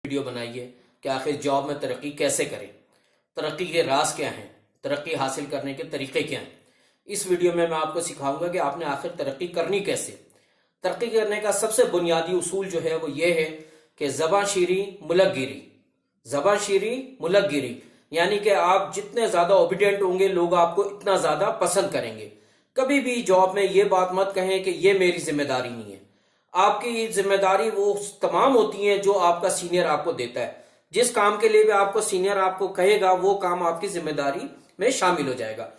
Video بنائی ہے کہ آخر جاب میں ترقی کیسے کریں، ترقی کے راز کیا ہیں، ترقی حاصل کرنے کے طریقے کیا ہیں۔ اس ویڈیو میں آپ کو سکھاؤں گا کہ آپ نے آخر ترقی کرنی کیسے۔ ترقی کرنے کا سب سے بنیادی اصول جو ہے وہ یہ ہے کہ زبان شیری ملک گیری، زبان شیری ملک گیری، یعنی کہ آپ جتنے زیادہ اوبیڈینٹ ہوں گے لوگ آپ کو اتنا زیادہ پسند کریں گے۔ کبھی بھی جاب میں یہ بات مت کہیں کہ یہ میری ذمہ داری نہیں ہے۔ آپ کی ذمہ داری وہ تمام ہوتی ہیں جو آپ کا سینئر آپ کو دیتا ہے۔ جس کام کے لیے بھی آپ کو سینئر آپ کو کہے گا وہ کام آپ کی ذمہ داری میں شامل ہو جائے گا۔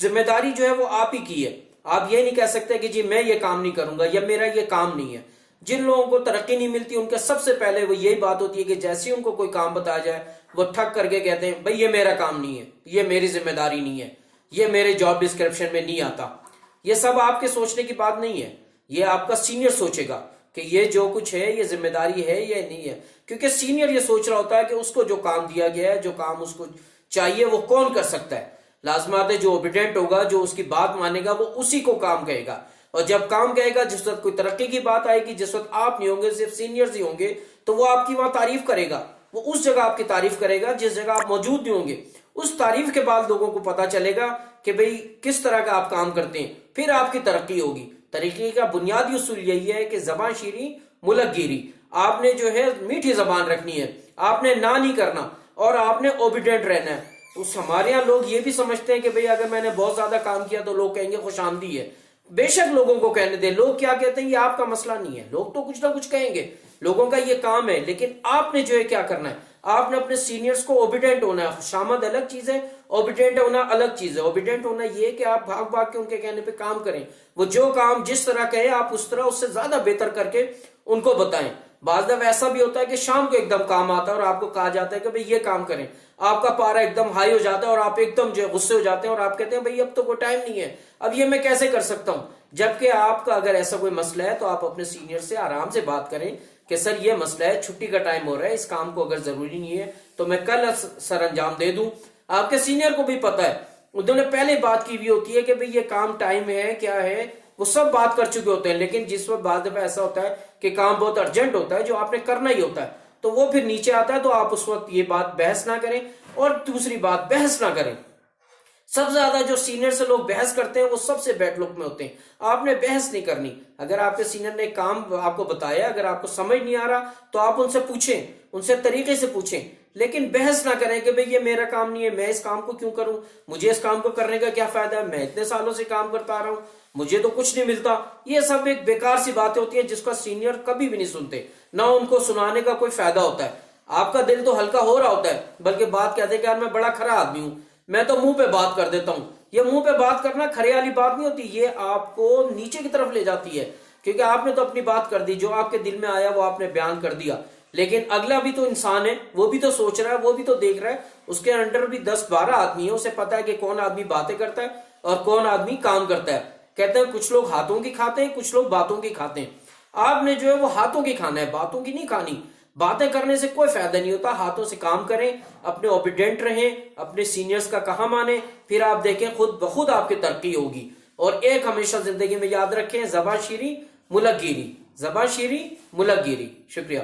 ذمہ داری جو ہے وہ آپ ہی کی ہے۔ آپ یہ نہیں کہہ سکتے کہ جی میں یہ کام نہیں کروں گا یا میرا یہ کام نہیں ہے۔ جن لوگوں کو ترقی نہیں ملتی ان کے سب سے پہلے وہ یہی بات ہوتی ہے کہ جیسے ان کو کوئی کام بتایا جائے وہ ٹھک کر کے کہتے ہیں بھئی یہ میرا کام نہیں ہے، یہ میری ذمہ داری نہیں ہے، یہ میرے جاب ڈسکرپشن میں نہیں آتا۔ یہ سب آپ کے سوچنے کی بات نہیں ہے، یہ آپ کا سینئر سوچے گا کہ یہ جو کچھ ہے یہ ذمہ داری ہے یا نہیں ہے، کیونکہ سینئر یہ سوچ رہا ہوتا ہے کہ اس کو جو کام دیا گیا ہے، جو کام اس کو چاہیے وہ کون کر سکتا ہے۔ لازمات ہے جو اوبیڈینٹ ہوگا، جو اس کی بات مانے گا، وہ اسی کو کام کہے گا۔ اور جب کام کہے گا جس وقت کوئی ترقی کی بات آئے گی، جس وقت آپ نہیں ہوں گے صرف سینئرز ہی ہوں گے، تو وہ آپ کی وہاں تعریف کرے گا، وہ اس جگہ آپ کی تعریف کرے گا جس جگہ آپ موجود نہیں ہوں گے۔ اس تعریف کے بعد لوگوں کو پتا چلے گا کہ بھئی کس طرح کا آپ کام کرتے ہیں، پھر آپ کی ترقی ہوگی۔ ترقی کا بنیادی اصول یہی ہے کہ زبان شیری ملک گیری۔ آپ نے جو ہے میٹھی زبان رکھنی ہے، آپ نے نہ نہیں کرنا اور آپ نے اوبیڈینٹ رہنا ہے۔ اس ہمارے یہاں لوگ یہ بھی سمجھتے ہیں کہ بھئی اگر میں نے بہت زیادہ کام کیا تو لوگ کہیں گے خوش آمدی ہے۔ بے شک لوگوں کو کہنے دیں، لوگ کیا کہتے ہیں یہ آپ کا مسئلہ نہیں ہے، لوگ تو کچھ نہ کچھ کہیں گے، لوگوں کا یہ کام ہے، لیکن آپ نے جو ہے کیا کرنا ہے، آپ نے اپنے سینئرز کو اوبیڈینٹ ہونا ہے۔ خوشامد الگ چیز ہے، اوبیڈینٹ ہونا الگ چیز ہے۔ اوبیڈینٹ ہونا یہ ہے کہ آپ بھاگ بھاگ کے ان کے کہنے پہ کام کریں، وہ جو کام جس طرح کہے آپ اس طرح اس سے زیادہ بہتر کر کے ان کو بتائیں۔ بعض دفعہ ایسا بھی ہوتا ہے کہ شام کو ایک دم کام آتا ہے اور آپ کو کہا جاتا ہے کہ بھئی یہ کام کریں، آپ کا پارا ایک دم ہائی ہو جاتا ہے اور آپ ایک دم جو غصے ہو جاتے ہیں اور آپ کہتے ہیں بھئی اب تو کوئی ٹائم نہیں ہے، اب یہ میں کیسے کر سکتا ہوں۔ جبکہ آپ کا اگر ایسا کوئی مسئلہ ہے تو آپ اپنے سینئر سے آرام سے بات کریں کہ سر یہ مسئلہ ہے، چھٹی کا ٹائم ہو رہا ہے، اس کام کو اگر ضروری نہیں ہے تو میں کل سر انجام دے دوں۔ آپ کے سینئر کو بھی پتا ہے، انہوں نے پہلے بات کی ہوئی ہوتی ہے کہ بھئی یہ کام ٹائم ہے کیا ہے، وہ سب بات کر چکے ہوتے ہیں۔ لیکن جس وقت بعض دفعہ ایسا ہوتا ہے کہ کام بہت ارجنٹ ہوتا ہے جو آپ نے کرنا ہی ہوتا ہے تو وہ پھر نیچے آتا ہے، تو آپ اس وقت یہ بات بحث نہ کریں۔ اور دوسری بات، بحث نہ کریں۔ سب سے زیادہ جو سینئر سے لوگ بحث کرتے ہیں وہ سب سے بیڈ لک میں ہوتے ہیں۔ آپ نے بحث نہیں کرنی۔ اگر آپ کے سینئر نے کام آپ کو بتایا، اگر آپ کو سمجھ نہیں آ رہا تو آپ ان سے پوچھیں، ان سے طریقے سے پوچھیں، لیکن بحث نہ کریں کہ بھئی یہ میرا کام نہیں ہے، میں اس کام کو کیوں کروں، مجھے اس کام کو کرنے کا کیا فائدہ ہے، میں اتنے سالوں سے کام کرتا آ رہا ہوں، مجھے تو کچھ نہیں ملتا۔ یہ سب ایک بیکار سی باتیں ہوتی ہیں جس کا سینئر کبھی بھی نہیں سنتے، نہ ان کو سنانے کا کوئی فائدہ ہوتا ہے۔ آپ کا دل تو ہلکا ہو رہا ہوتا ہے، بلکہ بات کہتے ہیں کہ یار میں بڑا کھرا آدمی ہوں، میں تو منہ پہ بات کر دیتا ہوں۔ یہ منہ پہ بات کرنا کھرے والی بات نہیں ہوتی، یہ آپ کو نیچے کی طرف لے جاتی ہے، کیونکہ آپ نے تو اپنی بات کر دی، جو آپ کے دل میں آیا وہ آپ نے بیان کر دیا۔ لیکن اگلا بھی تو انسان ہے، وہ بھی تو سوچ رہا ہے، وہ بھی تو دیکھ رہا ہے، اس کے انڈر بھی 10-12 آدمی ہیں، اسے پتا ہے کہ کون آدمی باتیں کرتا ہے اور کون آدمی کام کرتا ہے۔ کہتے ہیں کچھ لوگ ہاتھوں کی کھاتے ہیں، کچھ لوگ باتوں کی کھاتے ہیں۔ آپ نے جو ہے وہ ہاتھوں کی کھانا ہے، باتوں کی نہیں کھانی۔ باتیں کرنے سے کوئی فائدہ نہیں ہوتا، ہاتھوں سے کام کریں، اپنے اوبیڈینٹ رہیں، اپنے سینئرز کا کہا مانیں، پھر آپ دیکھیں خود بخود آپ کی ترقی ہوگی۔ اور ایک ہمیشہ زندگی میں یاد رکھیں، زبان شیری ملک گیری، زبان شیری ملک گیری۔ شکریہ۔